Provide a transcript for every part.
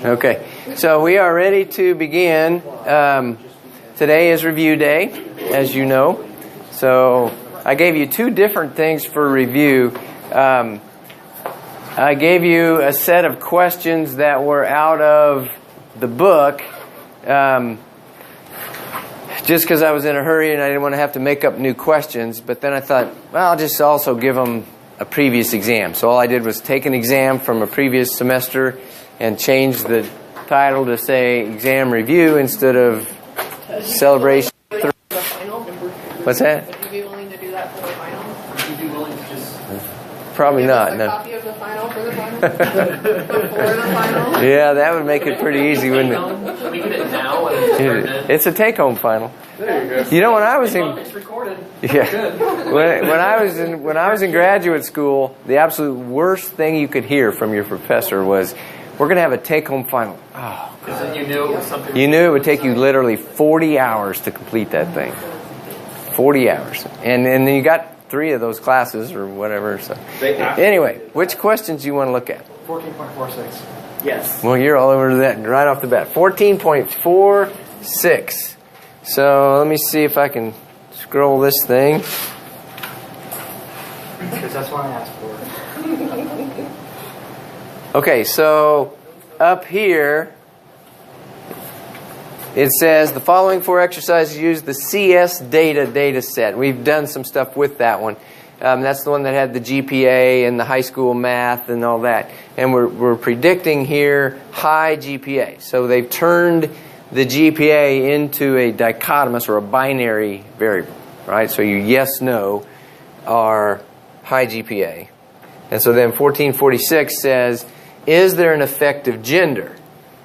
Okay, so we are ready to begin. Today is review day, as you know. So I gave you two different things for review. I gave you a set of questions that were out of the book, just because I was in a hurry and I didn't want to have to make up new questions. But then I thought, well, I'll just also give them a previous exam. So all I did was take an exam from a previous semester and change the title to say exam review instead of celebration. What's that? Would you be willing to do that for the final? Would you be willing to just... Probably not. No. A copy of the final for the final? Before the final? Yeah, that would make it pretty easy, wouldn't it? Should we get it now and it's turned in? It's a take-home final. There you go. You know, when I was in It's recorded. yeah, Good. when I was in graduate school, the absolute worst thing you could hear from your professor was, "We're going to have a take-home final." Oh, Because then you knew it was something... you knew it would take you literally 40 hours to complete that thing. 40 hours, and then you got 3 of those classes or whatever. So anyway, which questions do you want to look at? 14.46. Yes. Well, you're all over that right off the bat. 14.46. So let me see if I can scroll this thing. Because that's what I asked for. Okay, so up here it says the following 4 exercises use the CS data set. We've done some stuff with that one. That's the one that had the GPA and the high school math and all that. And we're predicting here high GPA. So they've turned the GPA into a dichotomous or a binary variable, right? So your yes, no are high GPA. And so then 1446 says, is there an effective gender?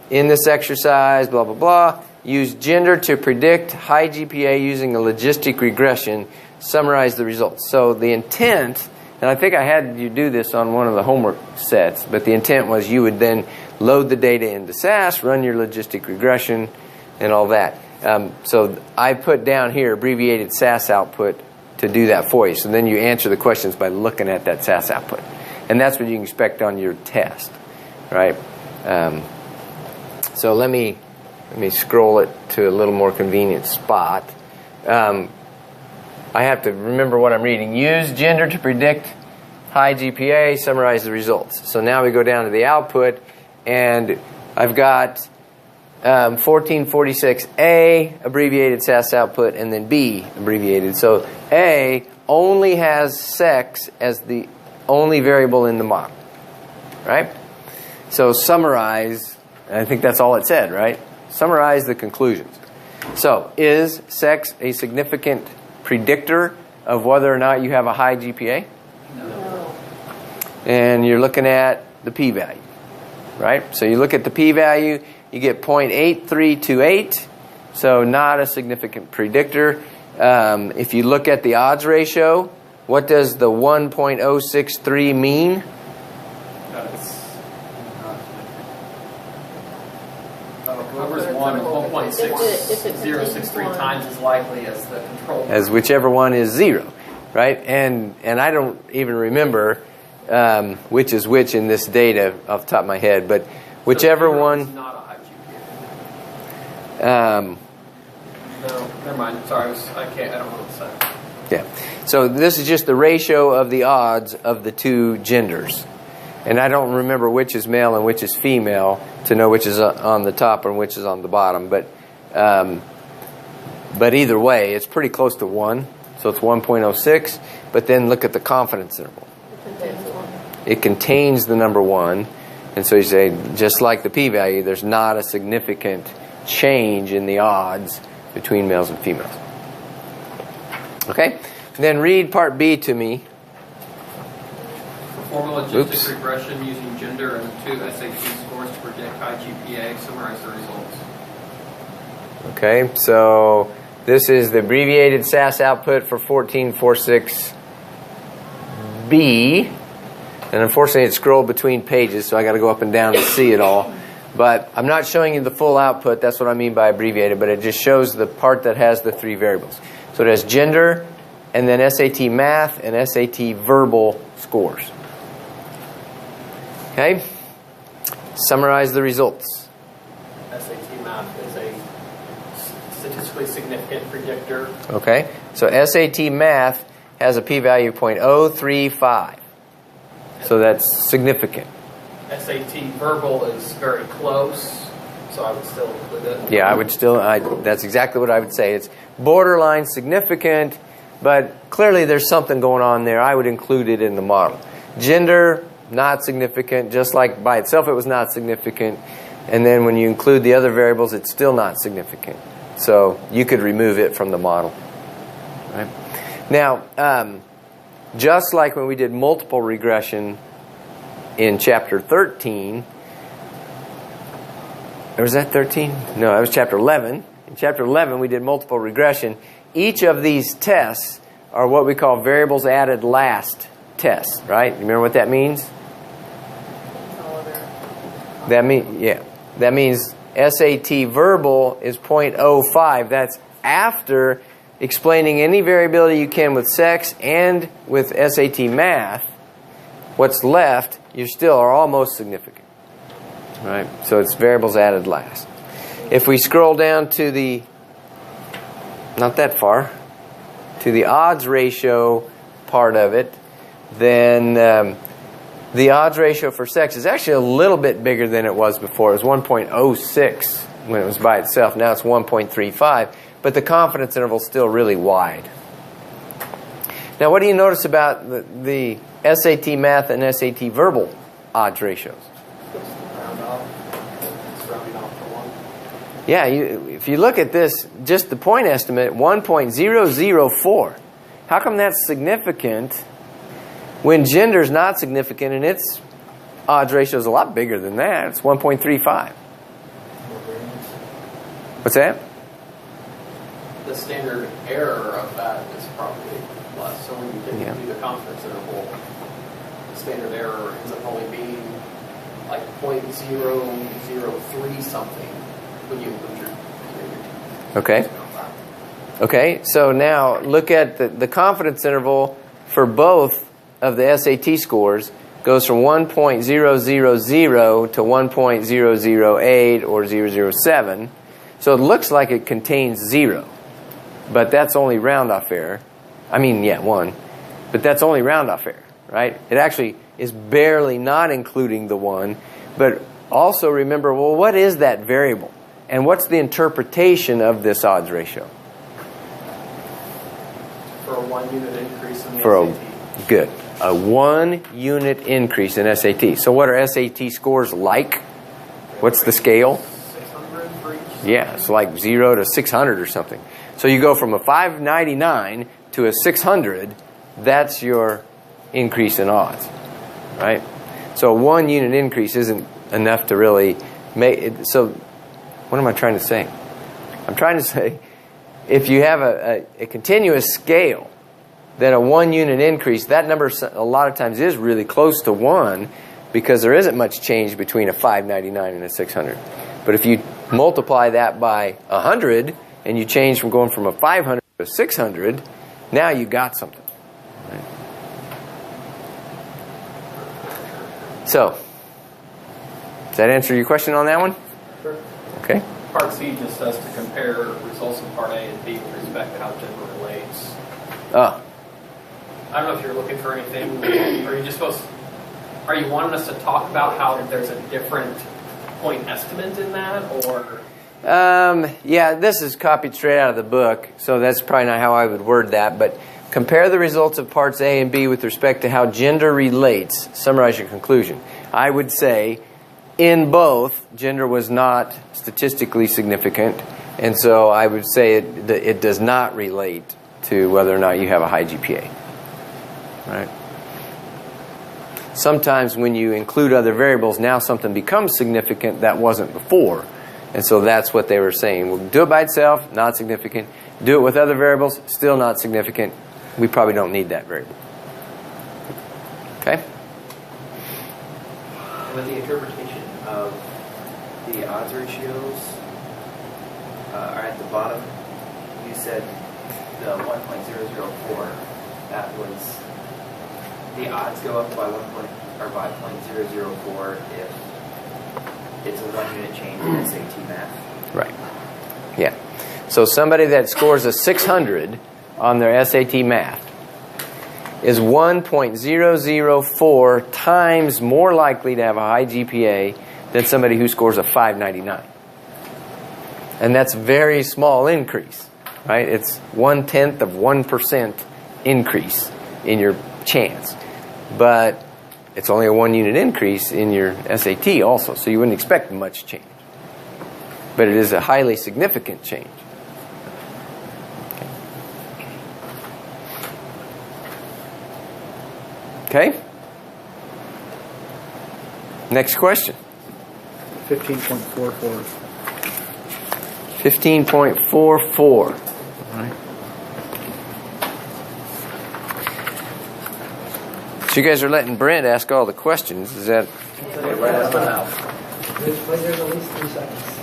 In this exercise, blah, blah, blah. Use gender to predict high GPA using a logistic regression. Summarize the results. So the intent, and I think I had you do this on one of the homework sets, but the intent was you would then load the data into SAS, run your logistic regression, and all that. So I put down here abbreviated SAS output to do that for you. So then you answer the questions by looking at that SAS output. And that's what you can expect on your test, right? So let me scroll it to a little more convenient spot. I have to remember what I'm reading. Use gender to predict high GPA, summarize the results. So now we go down to the output, and I've got 1446A, abbreviated SAS output, and then B, abbreviated. So A only has sex as the only variable in the model, right? So summarize, and I think that's all it said, right? Summarize the conclusions. So, is sex a significant predictor of whether or not you have a high GPA? No. And you're looking at the p-value, right? So you look at the p-value, you get 0.8328, so not a significant predictor. If you look at the odds ratio, what does the 1.063 mean? Whoever's 1.6063 times as likely as the control. As whichever one is 0, right? And I don't even remember which is which in this data off the top of my head, but whichever one. Is not a high GPA. No, never mind. Sorry, I don't know what to say. Yeah. So this is just the ratio of the odds of the two genders. And I don't remember which is male and which is female to know which is on the top and which is on the bottom. But either way, it's pretty close to 1. So it's 1.06. But then look at the confidence interval. It contains the number 1. And so you say, just like the p-value, there's not a significant change in the odds between males and females. Okay? And then read part B to me. Perform a logistic regression using gender and 2 SAT scores to predict high GPA. Summarize the results. Okay, so this is the abbreviated SAS output for 1446B. And unfortunately, it scrolled between pages, so I got to go up and down to see it all. But I'm not showing you the full output. That's what I mean by abbreviated. But it just shows the part that has the 3 variables. So it has gender, and then SAT math, and SAT verbal scores. Okay? Summarize the results. SAT math is a statistically significant predictor. Okay, so SAT math has a p-value of 0.035. So that's significant. SAT verbal is very close, so I would still include it. Yeah, I would still, that's exactly what I would say. It's borderline significant, but clearly there's something going on there. I would include it in the model. Gender, not significant, just like by itself it was not significant. And then when you include the other variables, it's still not significant. So you could remove it from the model. Right? Now, just like when we did multiple regression in chapter 13, or was that 13? No, that was chapter 11. In chapter 11, we did multiple regression. Each of these tests are what we call variables added last tests, right? You remember what that means? That means SAT verbal is 0.05. That's after explaining any variability you can with sex and with SAT math. What's left, you still are almost significant. Right? So it's variables added last. If we scroll down to the, not that far, to the odds ratio part of it, then the odds ratio for sex is actually a little bit bigger than it was before. It was 1.06 when it was by itself. Now it's 1.35. But the confidence interval is still really wide. Now what do you notice about the SAT math and SAT verbal odds ratios? Yeah, if you look at this, just the point estimate, 1.004. How come that's significant when gender is not significant and its odds ratio is a lot bigger than that? It's 1.35. What's that? The standard error of that is probably less. So when you do the confidence interval, the standard error ends up only being like 0.003 something when you include your Okay. Okay, so now look at the confidence interval for both of the SAT scores goes from 1.000 to 1.008 or 007. So it looks like it contains 0. But that's only round-off error. I mean, yeah, 1. But that's only round-off error, right? It actually is barely not including the 1. But also remember, well, what is that variable? And what's the interpretation of this odds ratio? For a 1 unit increase in the SAT. Good. A 1 unit increase in SAT. So what are SAT scores like? What's the scale? 600 for each. Yeah, it's like 0 to 600 or something. So you go from a 599 to a 600, that's your increase in odds, right? So a 1 unit increase isn't enough to really make it. So what am I trying to say? I'm trying to say if you have a continuous scale, then a 1 unit increase, that number a lot of times is really close to 1 because there isn't much change between a 599 and a 600. But if you multiply that by 100, and you change from going from a 500 to a 600, now you got something. Right? So, does that answer your question on that one? Sure. Okay. Part C just does to compare results in Part A and B with respect to how gender relates. Oh. I don't know if you're looking for anything. Are you wanting us to talk about how there's a different point estimate in that, or? Yeah, this is copied straight out of the book, so that's probably not how I would word that, but compare the results of parts A and B with respect to how gender relates. Summarize your conclusion. I would say in both, gender was not statistically significant, and so I would say it does not relate to whether or not you have a high GPA. Right? Sometimes when you include other variables, now something becomes significant that wasn't before. And so that's what they were saying. We'll do it by itself, not significant. Do it with other variables, still not significant. We probably don't need that variable. Okay? With the interpretation of the odds ratios are at the bottom, you said the 1.004, that was the odds go up by 0.004 if it's a 1 unit change in SAT math. Right. Yeah. So somebody that scores a 600 on their SAT math is 1.004 times more likely to have a high GPA than somebody who scores a 599. And that's a very small increase, right? It's 0.1% increase in your chance. But it's only a 1 unit increase in your SAT also, so you wouldn't expect much change. But it is a highly significant change. Okay? Next question. 15.44. 15.44. All right. So you guys are letting Brent ask all the questions. Is that... Right out of my mouth. There's at least 3 seconds.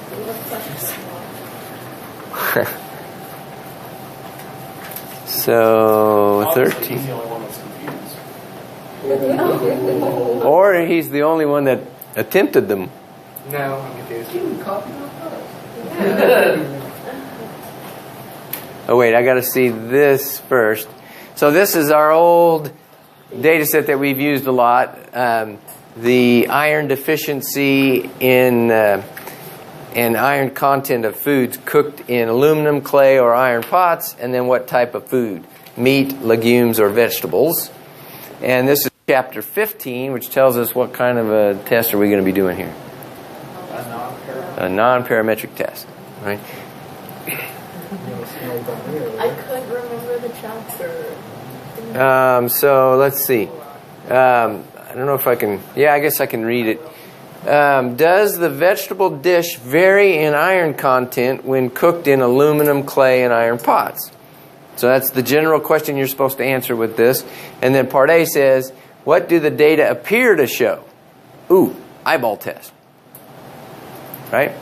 So, Obviously, 13. He's the only one that's confused. Or he's the only one that attempted them. No, I'm confused. Oh wait, I got to see this first. So this is our old data set that we've used a lot. The iron deficiency in and iron content of foods cooked in aluminum, clay, or iron pots, and then what type of food: meat, legumes, or vegetables. And this is chapter 15, which tells us what kind of a test are we going to be doing here. A non-parametric test, right? I couldn't remember the chapter. So let's see. I don't know if I can. Yeah, I guess I can read it. Does the vegetable dish vary in iron content when cooked in aluminum, clay, and iron pots? So that's the general question you're supposed to answer with this. And then part A says, what do the data appear to show? Ooh, eyeball test. Right?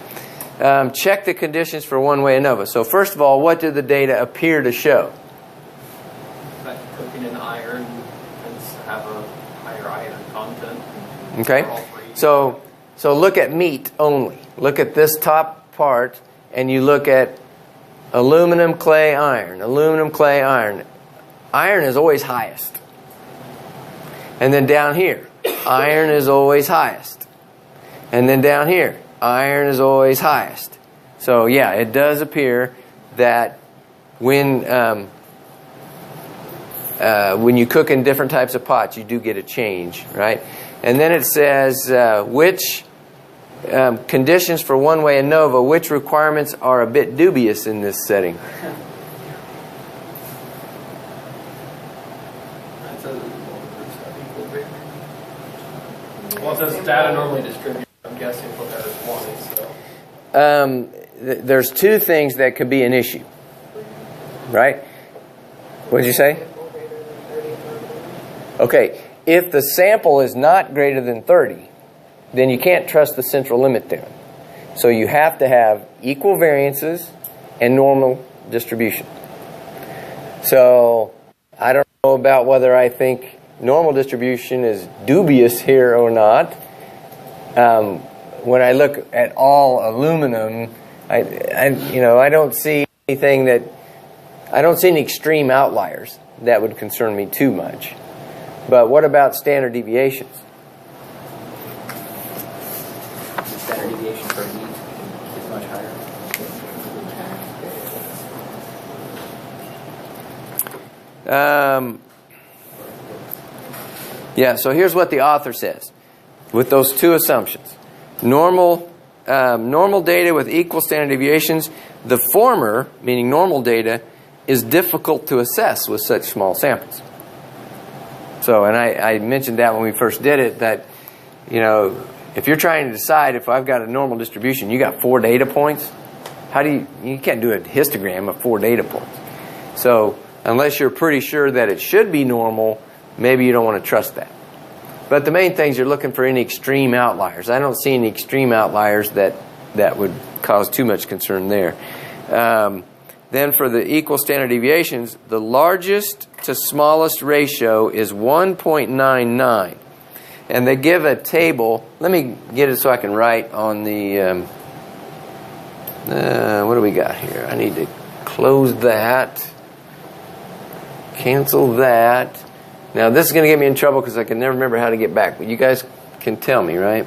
Check the conditions for one-way ANOVA. So first of all, what do the data appear to show? That cooking in iron tends to have a higher iron content. Okay? So look at meat only. Look at this top part, and you look at aluminum, clay, iron. Aluminum, clay, iron. Iron is always highest. And then down here, iron is always highest. And then down here, iron is always highest. So yeah, it does appear that when you cook in different types of pots, you do get a change, right? And then it says which conditions for one-way ANOVA, which requirements are a bit dubious in this setting. Well, it says data normally distributed. I'm guessing what that is wanting. So. There's two things that could be an issue, right? What did you say? Okay, if the sample is not greater than 30, then you can't trust the central limit theorem. So you have to have equal variances and normal distribution. So I don't know about whether I think normal distribution is dubious here or not. When I look at all aluminum, I don't see anything that, I don't see any extreme outliers that would concern me too much. But what about standard deviations? The standard deviation for meat is much higher. Yeah, so here's what the author says with those two assumptions. Normal data with equal standard deviations. The former, meaning normal data, is difficult to assess with such small samples. So, and I mentioned that when we first did it, that, if you're trying to decide if I've got a normal distribution, you got 4 data points. How do you can't do a histogram of 4 data points. So, unless you're pretty sure that it should be normal, maybe you don't want to trust that. But the main things, you're looking for any extreme outliers. I don't see any extreme outliers that would cause too much concern there. Then for the equal standard deviations, the largest to smallest ratio is 1.99. And they give a table. Let me get it so I can write on the, what do we got here? I need to close that. Cancel that. Now this is going to get me in trouble because I can never remember how to get back. But you guys can tell me, right?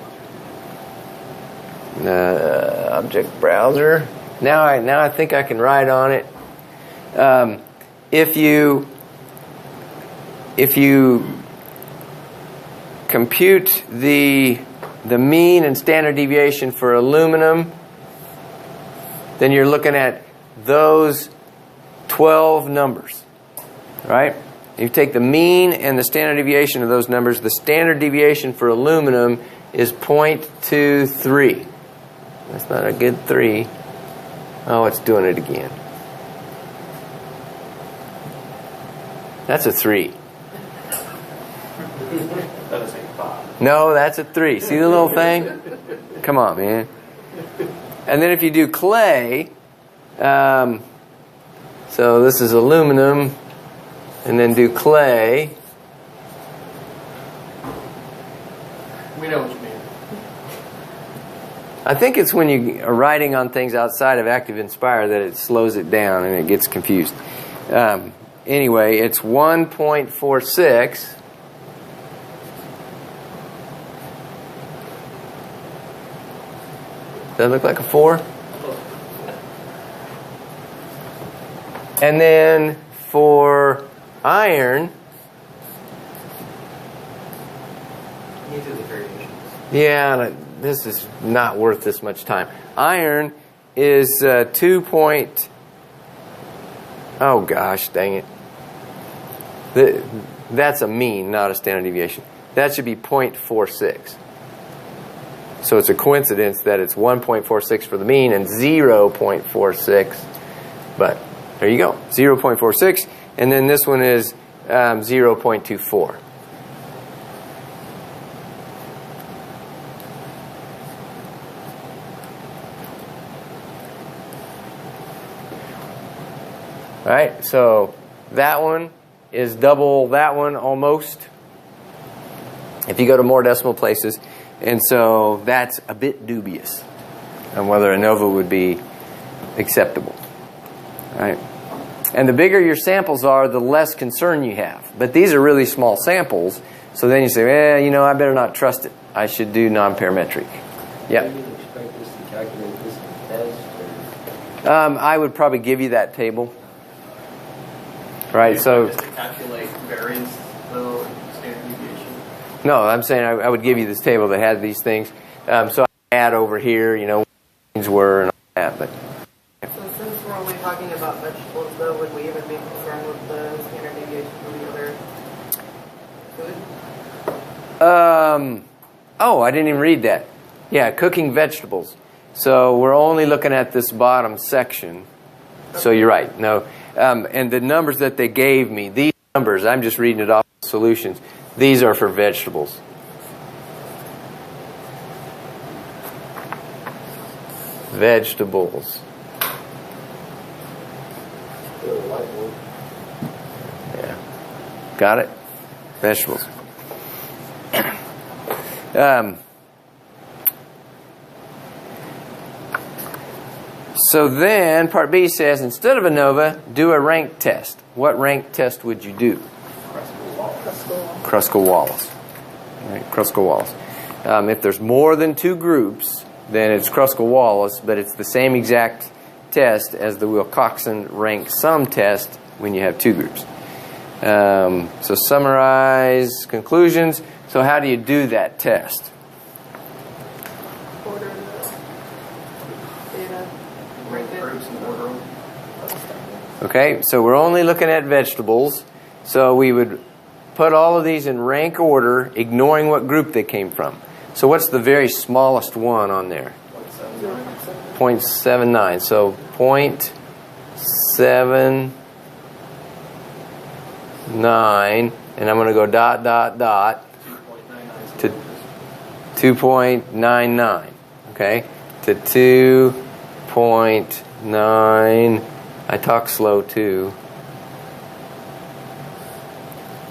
Object browser. Now I think I can write on it. If you compute the mean and standard deviation for aluminum, then you're looking at those 12 numbers, right? You take the mean and the standard deviation of those numbers. The standard deviation for aluminum is 0.23. That's not a good 3. Oh, it's doing it again. That's a 3. That is a 5. No, that's a 3. See the little thing? Come on, man. And then if you do clay, so this is aluminum, and then do clay. We know what you mean. I think it's when you are writing on things outside of Active Inspire that it slows it down and it gets confused. Anyway, it's 1.46. Does that look like a 4? And then for iron, These are the variations. yeah, this is not worth this much time. Iron is 2. Oh gosh, dang it. That's a mean, not a standard deviation. That should be 0.46. So it's a coincidence that it's 1.46 for the mean and 0.46. But there you go, 0.46. And then this one is 0.24. All right, so that one is double that one almost, if you go to more decimal places. And so that's a bit dubious on whether a ANOVA would be acceptable. All right? And the bigger your samples are, the less concern you have. But these are really small samples, so then you say, I better not trust it. I should do non-parametric. Yeah. Do you expect us to calculate this in test? I would probably give you that table. Right, so... Just to calculate variance, though, and standard deviation. No, I'm saying I would give you this table that has these things. So I add over here, what things were and all that. But So since we're only talking about vegetables, though, would we even be concerned with the standard deviation from the other food? Oh, I didn't even read that. Yeah, cooking vegetables. So we're only looking at this bottom section. So you're right. No, and the numbers that they gave me, these numbers, I'm just reading it off the solutions. These are for vegetables. Vegetables. Yeah. Got it? Vegetables. So then, Part B says, instead of ANOVA, do a rank test. What rank test would you do? Kruskal-Wallis. Right, Kruskal-Wallis. If there's more than 2 groups, then it's Kruskal-Wallis, but it's the same exact test as the Wilcoxon rank sum test when you have 2 groups. So summarize conclusions. So how do you do that test? Order the data, rank it. Groups and order them. Okay, so we're only looking at vegetables. So we would put all of these in rank order, ignoring what group they came from. So what's the very smallest one on there? 0.79. So 0.79, and I'm going to go ... to 2.99. Okay, to 2.9. I talk slow too.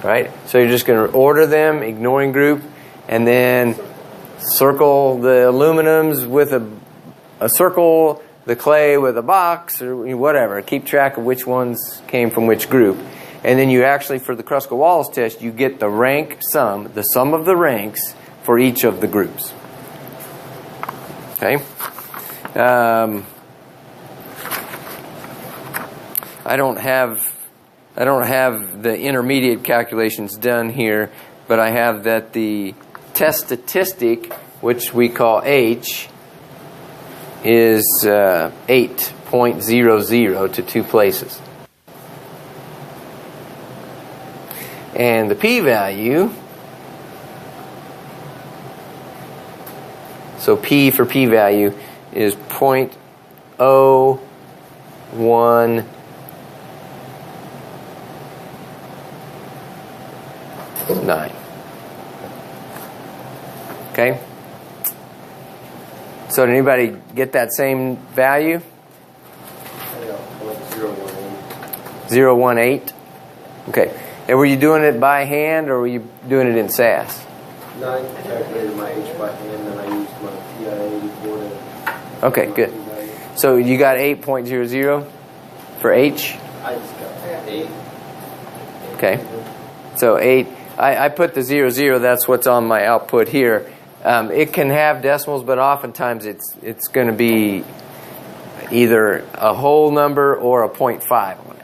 Right? So you're just going to order them, ignoring group, and then circle the aluminums with a circle, the clay with a box, or whatever. Keep track of which ones came from which group. And then you actually, for the Kruskal-Wallis test, you get the rank sum, the sum of the ranks for each of the groups. Okay? I don't have the intermediate calculations done here, but I have that the test statistic, which we call H, is 8.00 to 2 places. And the p-value, so P for p-value is 0.019. Okay? So did anybody get that same value? 0.018. Okay. And were you doing it by hand or were you doing it in SAS? No, I calculated my H by hand, and I used my PI-84 to... Okay, good. So you got 8.00 for H? I just got 8. Okay. So 8. I put the 00, that's what's on my output here. It can have decimals, but oftentimes it's going to be either a whole number or a 0.5 on it.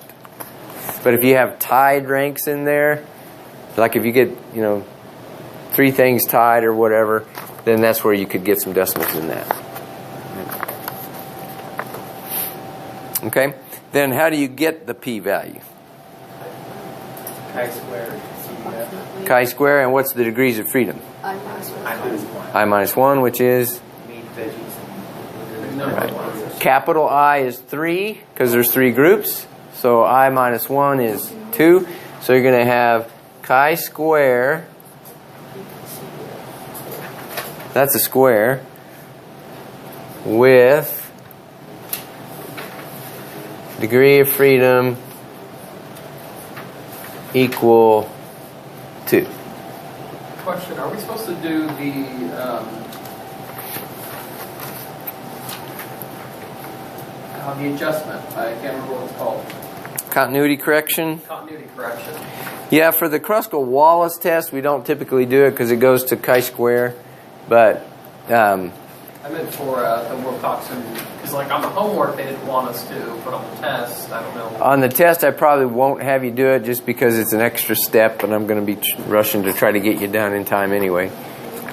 But if you have tied ranks in there, like if you get, 3 things tied or whatever, then that's where you could get some decimals in that. Okay? Then how do you get the p-value? Chi-squared. Chi-square, and what's the degrees of freedom? I minus 1. I minus 1, which is? Meat, veggies, and Right. Capital I is 3, because there's 3 groups. So I minus 1 is 2. So you're going to have chi-square. That's a square. With degree of freedom equal 2. Question, are we supposed to do the adjustment? I can't remember what it's called. Continuity correction. Continuity correction. Yeah, for the Kruskal-Wallis test, we don't typically do it because it goes to chi-square. But I meant for the Wilcoxon, because like on the homework they didn't want us to put on the test. I don't know. on the test, I probably won't have you do it just because it's an extra step, and I'm going to be rushing to try to get you done in time anyway.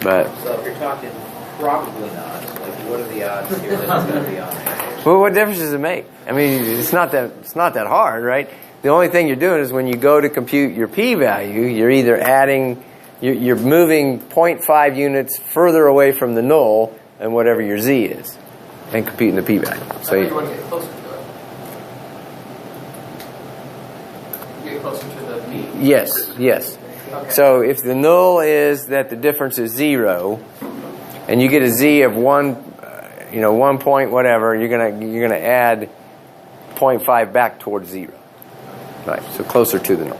But So if you're talking probably not, like what are the odds here that it's going to be on there? well, what difference does it make? I mean, it's not that hard, right? The only thing you're doing is when you go to compute your p-value, you're either adding, you're moving 0.5 units further away from the null and whatever your z is, and computing the p-value. So you want to get closer to it. Get closer to the mean. yes. Okay. So if the null is that the difference is 0, and you get a z of 1 point whatever, you're gonna add 0.5 back towards 0. Right. So closer to the null.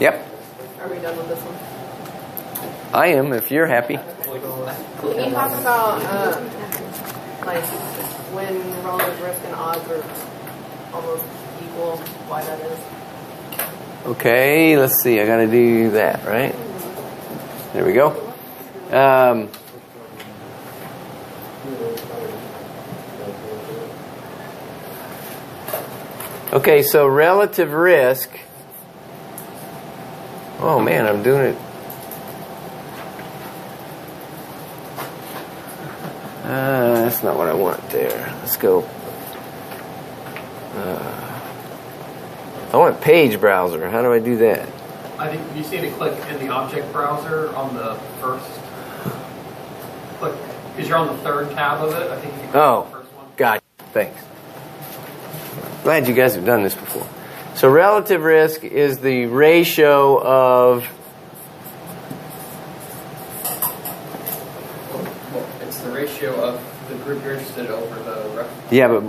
Yep. Are we done with this one? I am, if you're happy. Can you talk about like when relative risk and odds are almost equal, why that is? Okay, let's see. I got to do that, right? There we go. Okay, so relative risk. Oh man, I'm doing it. That's not what I want there. Let's go. I want page browser. How do I do that? I think you see to click in the object browser on the first click, because you're on the third tab of it. I think you can click on the first one. Gotcha. Thanks. Glad you guys have done this before. So relative risk is the ratio of It's the ratio of the group you're interested in over the rest. yeah, but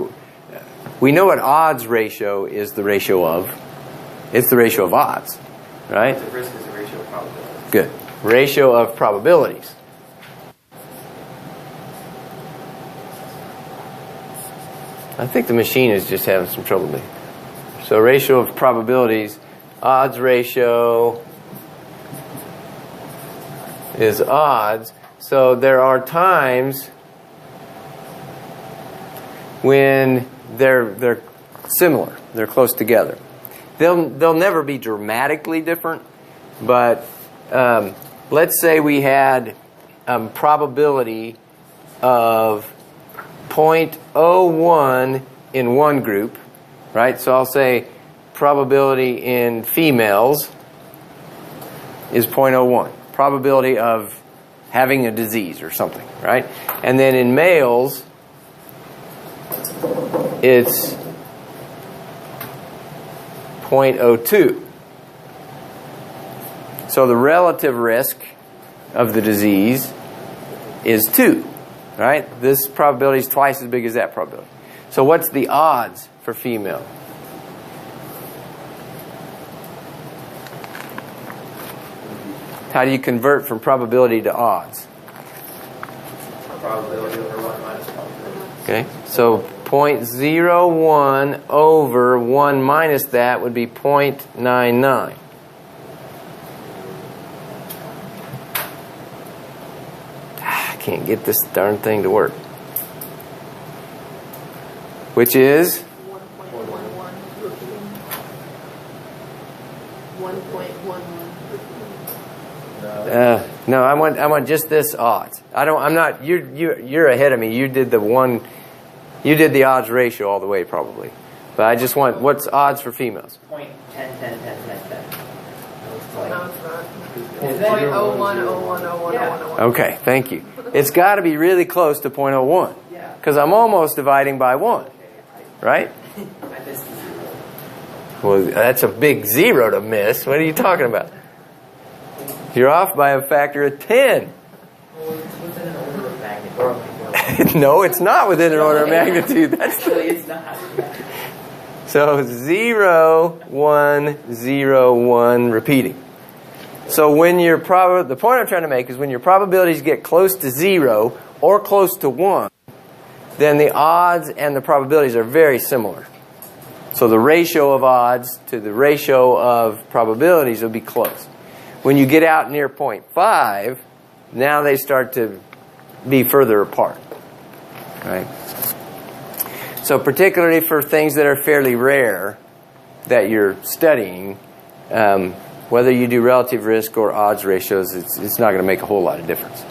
we know what odds ratio is the ratio of. It's the ratio of odds, right? The risk is a ratio Ratio of probabilities. I think the machine is just having some trouble there. So ratio of probabilities, odds ratio is odds. So there are times when they're similar, they're close together. They'll never be dramatically different, but let's say we had probability of 0.01 in one group, right? So I'll say probability in females is 0.01. Probability of having a disease or something, right? And then in males, it's 0.02. So the relative risk of the disease is 2, right? This probability is twice as big as that probability. So what's the odds for female? How do you convert from probability to odds? Probability over 1 minus probability. Okay, so 0.01 over 1 minus that would be 0.99. I can't get this darn thing to work. Which is? 1.11 repeating. 1.11 repeating. No, I want just this odds. I'm not. You're ahead of me. You did the one. You did the odds ratio all the way probably, but I just want what's odds for females. 0.10, 10, 10, 10, 10, 10. No, it's not. It's 0.0101010101. Okay, thank you. It's got to be really close to 0.01 because I'm almost dividing by 1, right? I missed the 0. Well, that's a big 0 to miss. What are you talking about? You're off by a factor of 10. Well, it's within an order of magnitude. No, it's not within an order of magnitude. That's Actually, it's not. so 0, 1, 0, 1 repeating. So when your the point I'm trying to make is when your probabilities get close to 0 or close to 1, then the odds and the probabilities are very similar. So the ratio of odds to the ratio of probabilities will be close. When you get out near 0.5, now they start to be further apart. Right? So particularly for things that are fairly rare that you're studying, whether you do relative risk or odds ratios, it's not going to make a whole lot of difference.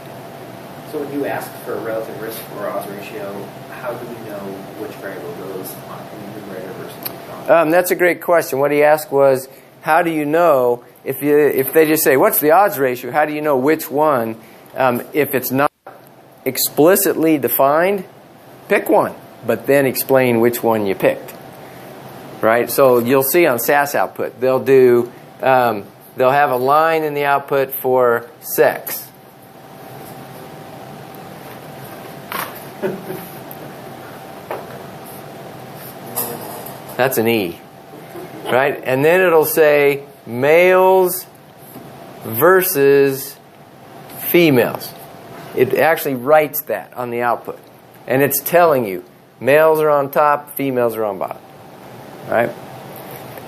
So when you ask for a relative risk or odds ratio, how do we know which variable goes on in the numerator versus the denominator? That's a great question. What he asked was, how do you know if they just say, what's the odds ratio? How do you know which one? If it's not explicitly defined, pick one, but then explain which one you picked. Right? So you'll see on SAS output, they'll have a line in the output for sex. That's an E. Right? And then it'll say males versus females. It actually writes that on the output. And it's telling you males are on top, females are on bottom. Right?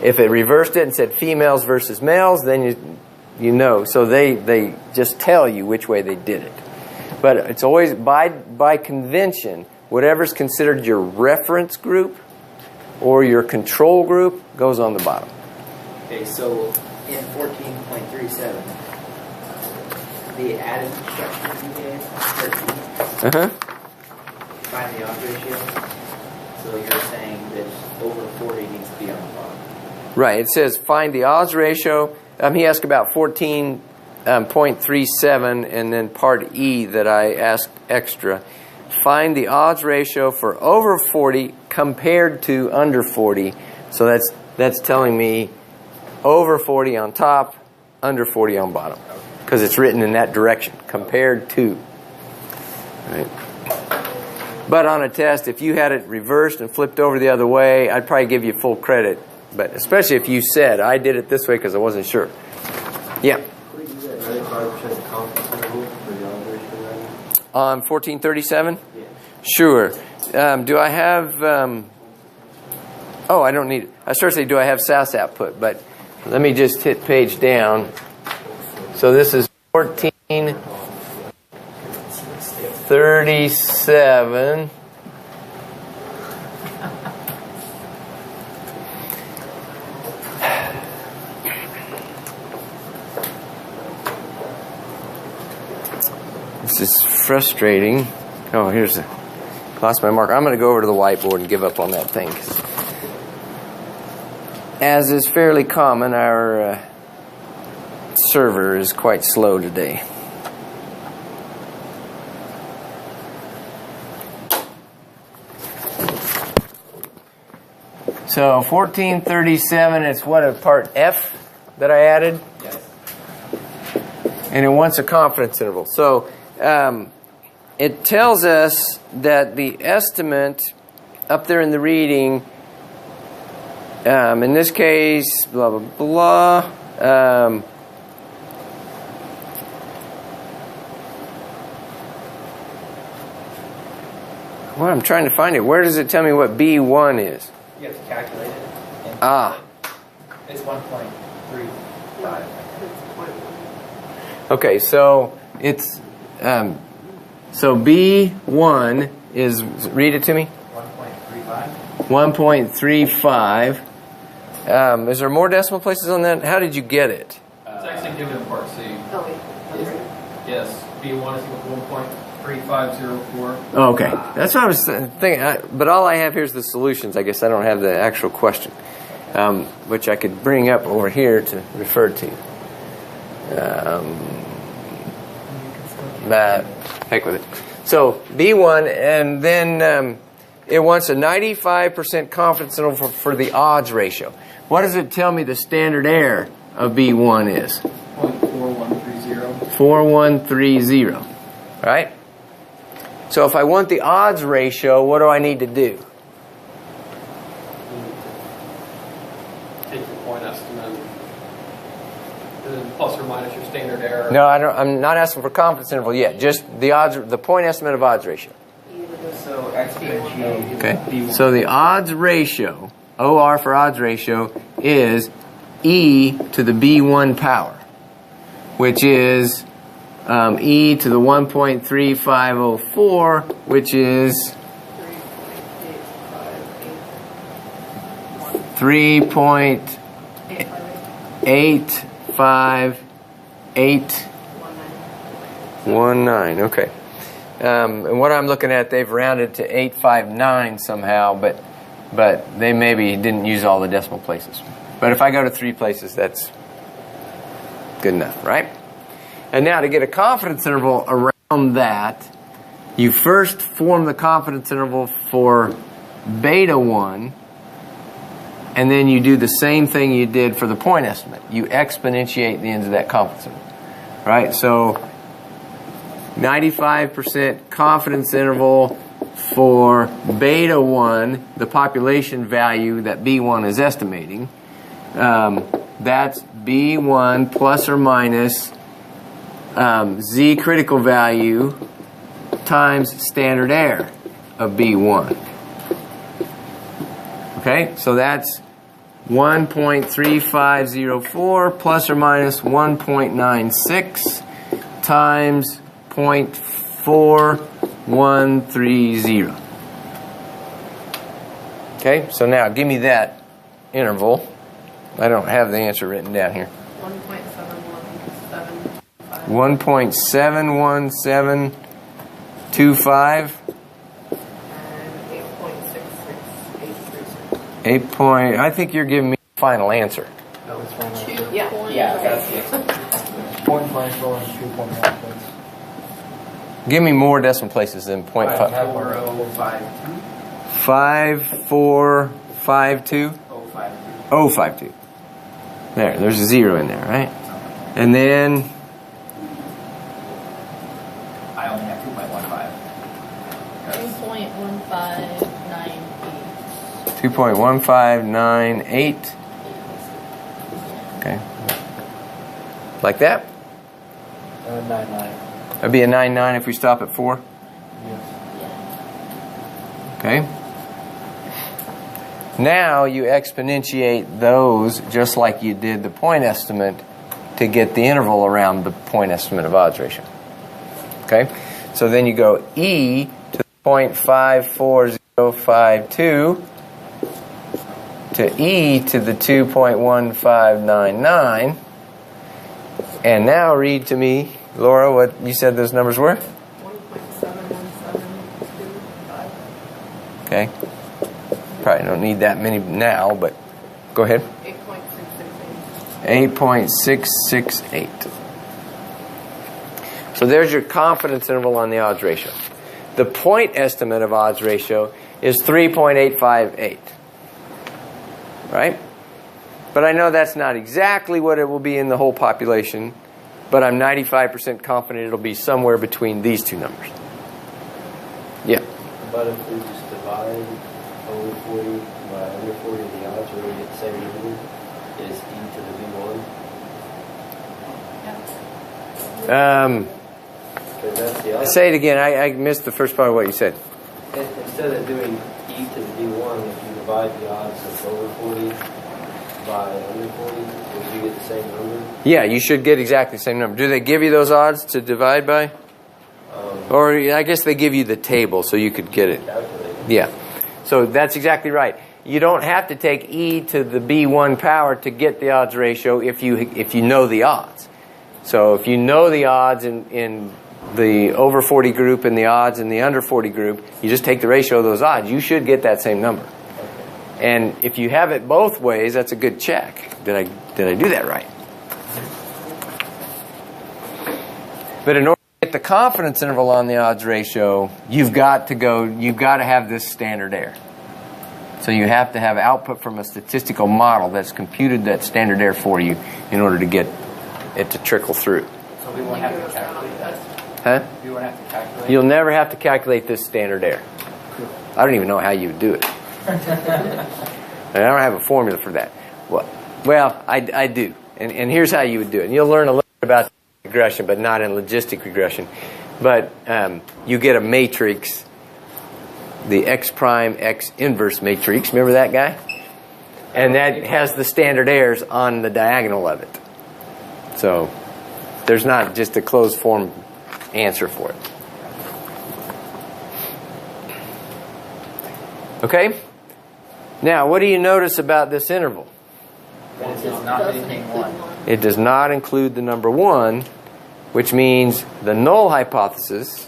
If it reversed it and said females versus males, then you know. So they just tell you which way they did it. But it's always by convention, whatever's considered your reference group or your control group goes on the bottom. Okay, so in 14.37, the added instructions you gave for E, find the odds ratio. So you're saying that over 40 needs to be on the bottom. Right. It says find the odds ratio. He asked about 14.37 and then part E that I asked extra. Find the odds ratio for over 40 compared to under 40. So that's telling me over 40 on top, under 40 on bottom. Because it's written in that direction, compared to. Right. But on a test, if you had it reversed and flipped over the other way, I'd probably give you full credit. But especially if you said, I did it this way because I wasn't sure. Yeah? Could we do that 95% On 1437? Yeah. Sure. Do I have... oh, I don't need it. I started to say, do I have SAS output? But let me just hit page down. So this is 1437. This is frustrating. Oh, here's the... Lost my marker. I'm going to go over to the whiteboard and give up on that thing. As is fairly common, our server is quite slow today. So 1437, it's what, a part F that I added? Yes. And it wants a confidence interval. So it tells us that the estimate up there in the reading, in this case, blah, blah, blah. Well, I'm trying to find it. Where does it tell me what B1 is? You have to calculate it. Ah. It's 1.35. Okay, so it's... so B1 is... Read it to me. 1.35. 1.35. Is there more decimal places on that? How did you get it? It's actually given in part C. Oh, wait. Yes, B1 is equal to 1.3504. Oh, okay. That's what I was thinking. But all I have here is the solutions. I guess I don't have the actual question, which I could bring up over here to refer to. Heck with it. So B1, and then it wants a 95% confidence interval for the odds ratio. What does it tell me the standard error of B1 is? 0.4130. 4130. Right? So if I want the odds ratio, what do I need to do? Take your point estimate, and then plus or minus your standard error. No, I'm not asking for confidence interval yet. Just the odds, the point estimate of odds ratio. So exponentiate. Okay. So the odds ratio, OR for odds ratio, is e to the B1 power, which is e to the 1.3504, which is 3.85819. Okay. And what I'm looking at, they've rounded to 859 somehow, but they maybe didn't use all the decimal places. But if I go to 3 places, that's good enough, right? And now to get a confidence interval around that, you first form the confidence interval for beta 1, and then you do the same thing you did for the point estimate. You exponentiate the ends of that confidence interval, right? So 95% confidence interval for beta 1, the population value that B1 is estimating. That's B1 plus or minus Z critical value times standard error of B1. Okay, so that's 1.3504 plus or minus 1.96 times 0.4130. Okay, so now give me that interval. I don't have the answer written down here. 1.71725 and 8.66. I think you're giving me the final answer. That was fine. Yeah. Yeah, that's it. 0.54 and 2.1 points. Give me more decimal places than 0.5. 5452. 052. There's a 0 in there, right? And then I only have 2.15. 2.1598. 2.1598. Okay. Like that? 99. That'd be a 9.9 if we stop at 4. Okay. Now you exponentiate those just like you did the point estimate to get the interval around the point estimate of odds ratio. Okay? So then you go e to the 0.54052 to e to the 2.1599. And now read to me, Laura, what you said those numbers were? 1.717225. Okay. Probably don't need that many now, but go ahead. 8.668. 8.668. So there's your confidence interval on the odds ratio. The point estimate of odds ratio is 3.858. Right? But I know that's not exactly what it will be in the whole population, but I'm 95% confident it'll be somewhere between these two numbers. Yeah. But if we just divide over 40 by under 40, the odds are going to get the same number is e to the v1. Because that's the odds. Say it again. I missed the first part of what you said. Instead of doing e to the v1, if you divide the odds of over 40 by under 40, would you get the same number? Yeah, you should get exactly the same number. Do they give you those odds to divide by? Or I guess they give you the table so you could get it. Calculate. Yeah. So that's exactly right. You don't have to take e to the b1 power to get the odds ratio if you know the odds. So if you know the odds in the over 40 group and the odds in the under 40 group, you just take the ratio of those odds. You should get that same number. And if you have it both ways, that's a good check. Did I do that right? But in order to get the confidence interval on the odds ratio, you've got to have this standard error. So you have to have output from a statistical model that's computed that standard error for you in order to get it to trickle through. So we won't have to calculate that? Huh? We won't have to calculate? You'll never have to calculate this standard error. I don't even know how you would do it. And I don't have a formula for that. Well, I do. And here's how you would do it. And you'll learn a little bit about regression, but not in logistic regression. But you get a matrix, the x prime x inverse matrix. Remember that guy? And that has the standard errors on the diagonal of it. So there's not just a closed form answer for it. Okay? Now, what do you notice about this interval? It does not anything one. It does not include the number 1, which means the null hypothesis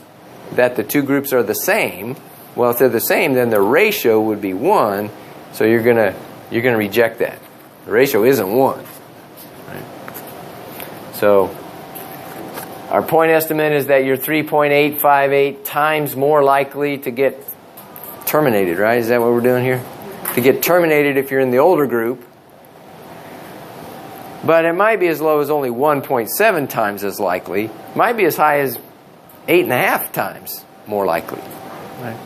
that the two groups are the same. Well, if they're the same, then the ratio would be 1. So you're gonna reject that. The ratio isn't 1. Right? So our point estimate is that you're 3.858 times more likely to get terminated, right? Is that what we're doing here? To get terminated if you're in the older group. But it might be as low as only 1.7 times as likely. It might be as high as 8.5 times more likely. Right?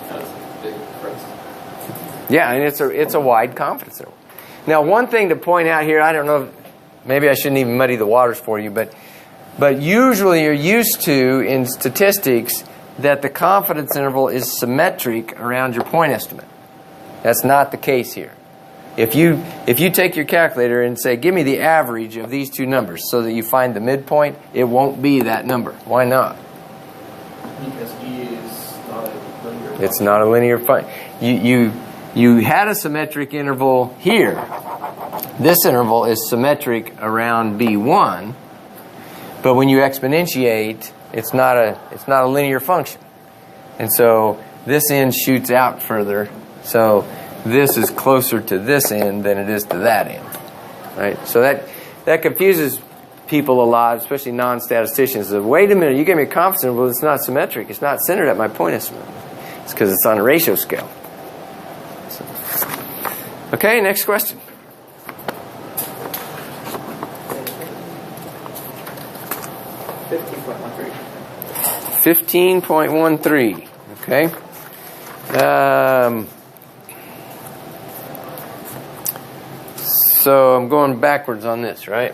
That's a big difference. Yeah, and it's a wide confidence interval. Now, one thing to point out here, I don't know, maybe I shouldn't even muddy the waters for you, but usually you're used to in statistics that the confidence interval is symmetric around your point estimate. That's not the case here. If you take your calculator and say, give me the average of these two numbers so that you find the midpoint, it won't be that number. Why not? Because E is not a linear. It's not a linear function. You had a symmetric interval here. This interval is symmetric around B1, but when you exponentiate, it's not a linear function. And so this end shoots out further. So this is closer to this end than it is to that end. Right? So that confuses people a lot, especially non-statisticians. Wait a minute, you gave me a confidence interval, it's not symmetric. It's not centered at my point estimate. It's because it's on a ratio scale. So. Okay, next question. $15.13. Okay. So I'm going backwards on this, right?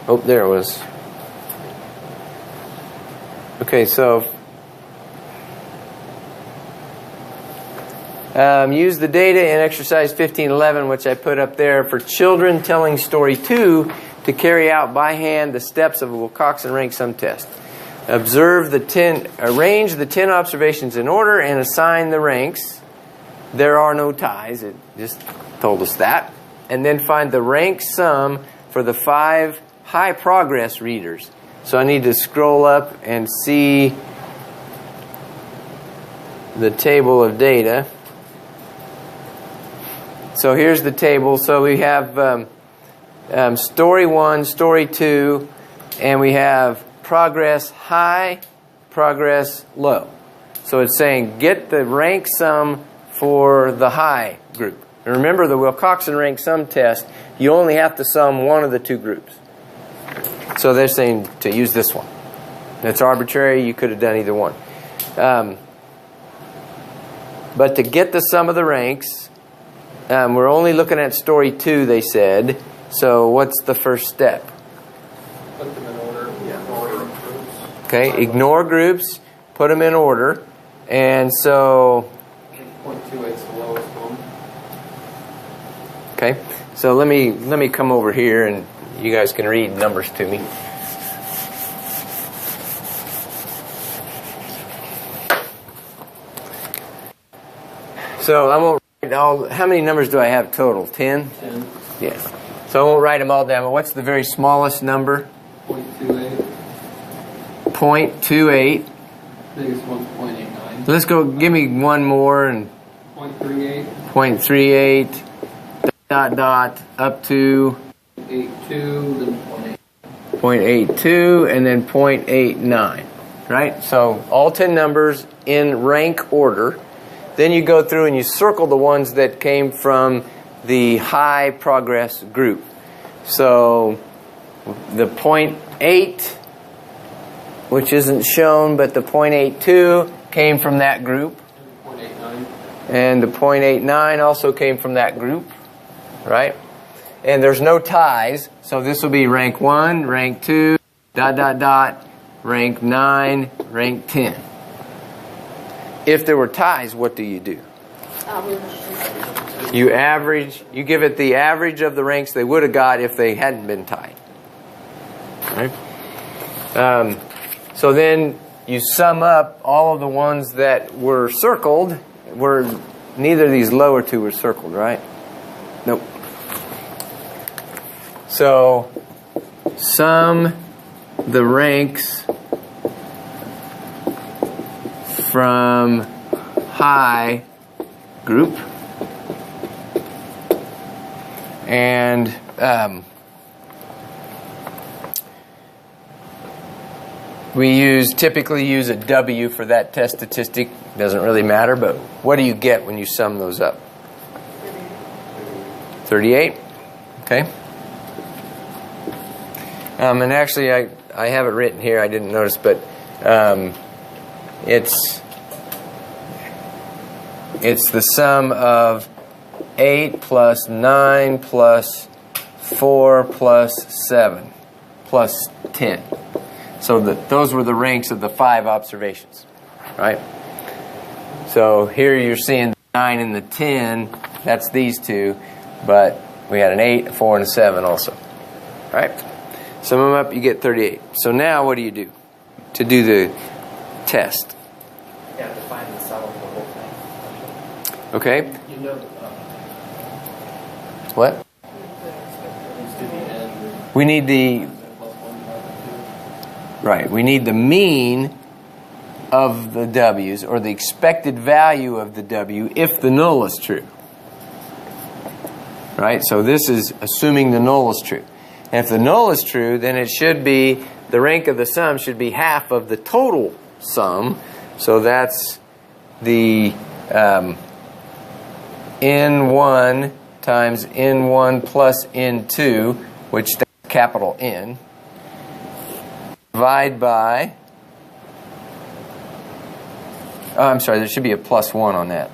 Oh, there it was. Okay, so use the data in exercise 1511, which I put up there, for children telling story 2 to carry out by hand the steps of a Wilcoxon rank sum test. Arrange the 10 observations in order and assign the ranks. There are no ties. It just told us that. And then find the rank sum for the 5 high progress readers. So I need to scroll up and see the table of data. So here's the table. So we have story 1, story 2, and we have progress high, progress low. So it's saying get the rank sum for the high group. And remember, the Wilcoxon rank sum test, you only have to sum one of the 2 groups. So they're saying to use this one. It's arbitrary. You could have done either one. But to get the sum of the ranks, we're only looking at story 2, they said. So what's the first step? Put them in order. Yeah. Order of groups. Okay, ignore groups, put them in order. And so 0.28 is the lowest one. okay, so let me come over here and you guys can read numbers to me. So I won't write all. How many numbers do I have total? 10? 10. Yes. So I won't write them all down. But what's the very smallest number? 0.28. 0.28. Biggest one's 0.89. Let's go. Give me one more and 0.38. 0.38. Dot dot up to 0.82. Then 0.82 and then 0.89. Right? So all 10 numbers in rank order. Then you go through and you circle the ones that came from the high progress group. So the 0.8, which isn't shown, but the 0.82 came from that group. 0.89. And the 0.89 also came from that group. Right? And there's no ties. So this will be rank 1, rank 2, dot, dot, dot, rank 9, rank 10. If there were ties, what do you do? You average, you give it the average of the ranks they would have got if they hadn't been tied. Right? So then you sum up all of the ones that were circled. Neither of these lower 2 were circled, right? Nope. So sum the ranks from high group, and we typically use a W for that test statistic. Doesn't really matter, but what do you get when you sum those up? 38. Okay. And actually, I have it written here. I didn't notice, but it's the sum of 8 plus 9 plus 4 plus 7 plus 10. So those were the ranks of the 5 observations, right? So here you're seeing the 9 and the 10. That's these 2, but we had an 8, a 4, and a 7 also, right? Sum them up, you get 38. So now what do you do to do the test? You have to find the sum of the whole thing. Okay. You know, What? to the end. We need the right. We need the mean of the W's, or the expected value of the W, if the null is true. Right. So this is assuming the null is true. And if the null is true, then it should be the rank of the sum should be half of the total sum. So that's the N1 times N1 plus N2, which is capital N, divide by, I'm sorry, there should be a plus 1 on that.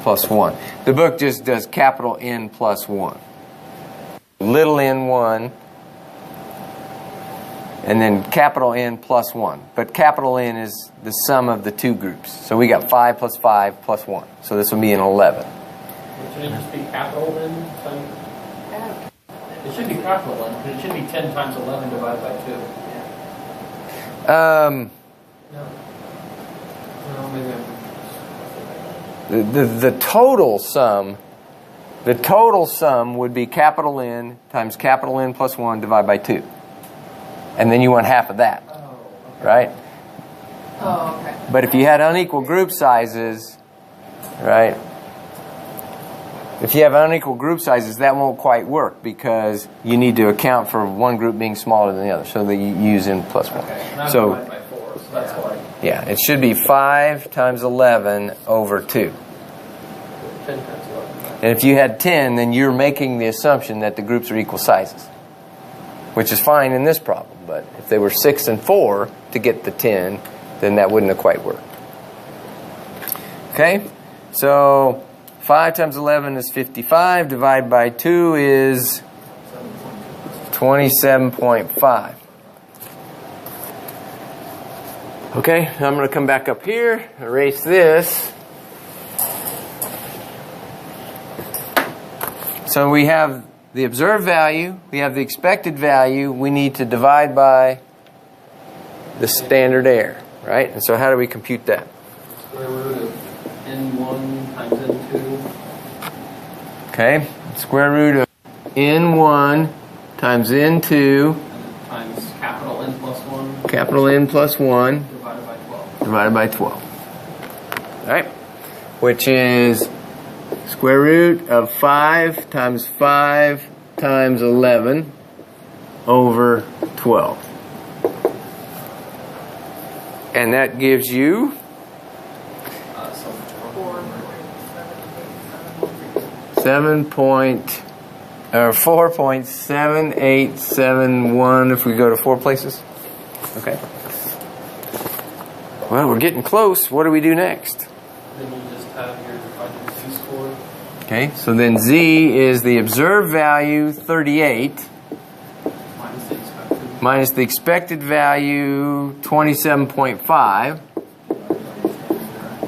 Plus 1. The book just does capital N plus 1. little n1, and then capital N plus 1. But capital N is the sum of the two groups. So we got 5 plus 5 plus 1. So this will be an 11. Should it just be capital then? It should be capital N, but it should be 10 times 11 divided by 2. No. No, maybe The total sum would be capital N times capital N plus 1 divided by 2. And then you want half of that, right? Oh, okay. But if you had unequal group sizes, right? If you have unequal group sizes, that won't quite work because you need to account for one group being smaller than the other. So you use N plus 1. Okay, and I'm So divided by 4, so that's why yeah, it should be 5 times 11 over 2. 10 times 11. And if you had 10, then you're making the assumption that the groups are equal sizes, which is fine in this problem. But if they were 6 and 4 to get the 10, then that wouldn't have quite worked. Okay, so 5 times 11 is 55. Divided by 2 is 27.5. Okay, I'm going to come back up here, erase this. So we have the observed value, we have the expected value, we need to divide by the standard error, right? And so how do we compute that? Square root of N1 times N2. Okay, square root of N1 times N2 Times capital N plus 1 capital N plus 1 divided by 12. divided by 12. All right, which is square root of 5 times 5 times 11 over 12. And that gives you 4.7871 if we go to 4 places. Okay. Well, we're getting close. What do we do next? Then you just have your divided Z-score. Okay, so then Z is the observed value, 38, Minus the expected. minus the expected value, 27.5,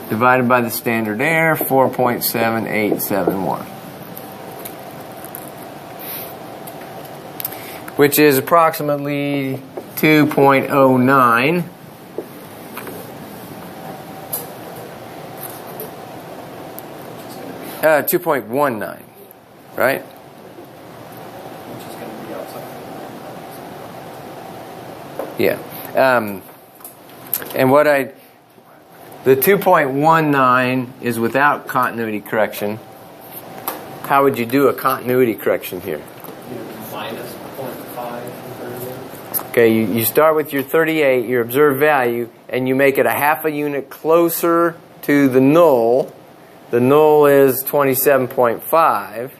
divided by the standard error, 4.7871. Which is approximately 2.09. Uh, 2.19, right? Which is going to be outside. Yeah. And the 2.19 is without continuity correction. How would you do a continuity correction here? Minus 0.5 from 38. Okay, you start with your 38, your observed value, and you make it a half a unit closer to the null. The null is 27.5,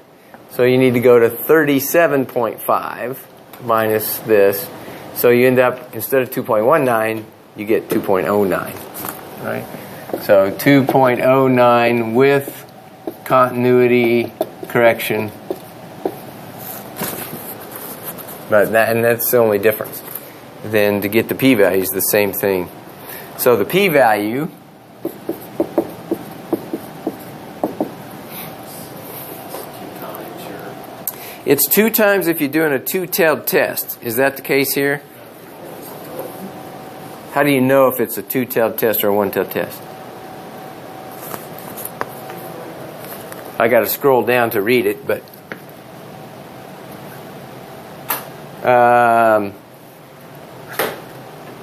so you need to go to 37.5 minus this. So you end up, instead of 2.19, you get 2.09, right? So 2.09 with continuity correction. And that's the only difference. Then to get the p-value is the same thing. So the p-value it's 2 times if you're doing a two-tailed test. Is that the case here? How do you know if it's a two-tailed test or a one-tailed test? I got to scroll down to read it, but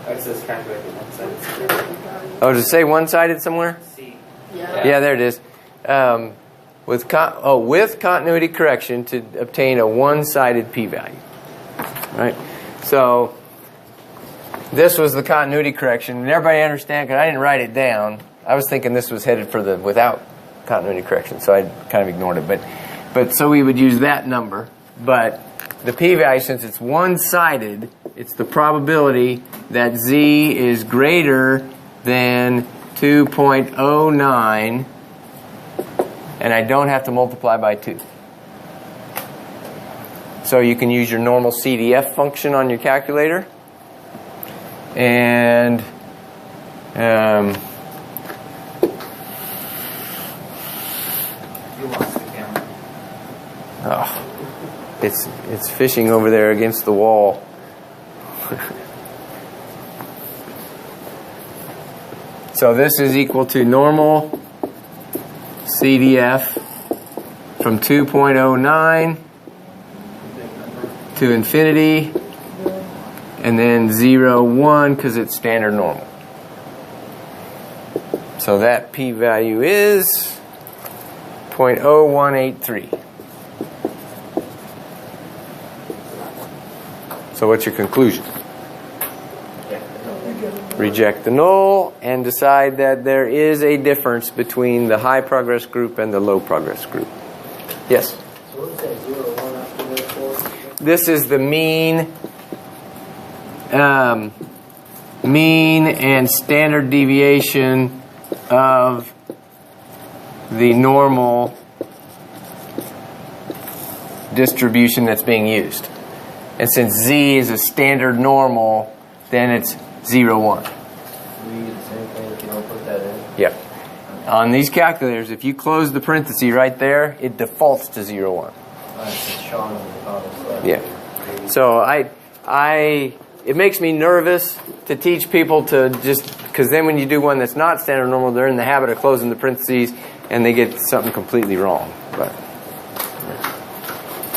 It says calculated one-sided. oh, does it say one-sided somewhere? C. Yeah, there it is. With continuity correction to obtain a one-sided p-value. Right? So this was the continuity correction. And everybody understand, because I didn't write it down. I was thinking this was headed for the without continuity correction, so I kind of ignored it. But so we would use that number. But the p-value, since it's one-sided, it's the probability that z is greater than 2.09, and I don't have to multiply by 2. So you can use your normal CDF function on your calculator. And You lost the camera. oh, it's fishing over there against the wall. So this is equal to normal CDF from 2.09 to infinity, and then 0, 1 because it's standard normal. So that p-value is 0.0183. So what's your conclusion? Reject the null and decide that there is a difference between the high progress group and the low progress group. Yes? So what is that 0, 1 after that for? This is the mean and standard deviation of the normal distribution that's being used. And since z is a standard normal, then it's 0, 1. Do you get the same thing if you don't put that in? Yep. On these calculators, if you close the parenthesis right there, it defaults to 0, 1. It's Sean on the bottom side. Yeah. So it makes me nervous to teach people to just, because then when you do one that's not standard normal, they're in the habit of closing the parentheses and they get something completely wrong. But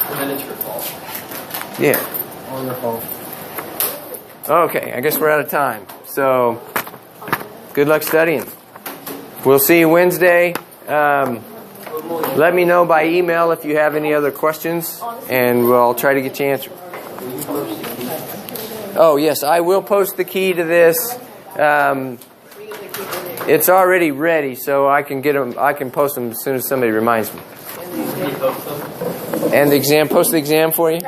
And then it's your fault. yeah. Wonderful. Okay, I guess we're out of time. So good luck studying. We'll see you Wednesday. Let me know by email if you have any other questions, and we'll try to get you answered. Oh, yes, I will post the key to this. It's already ready, so I can get them. I can post them as soon as somebody reminds me. And the exam, post the exam for you.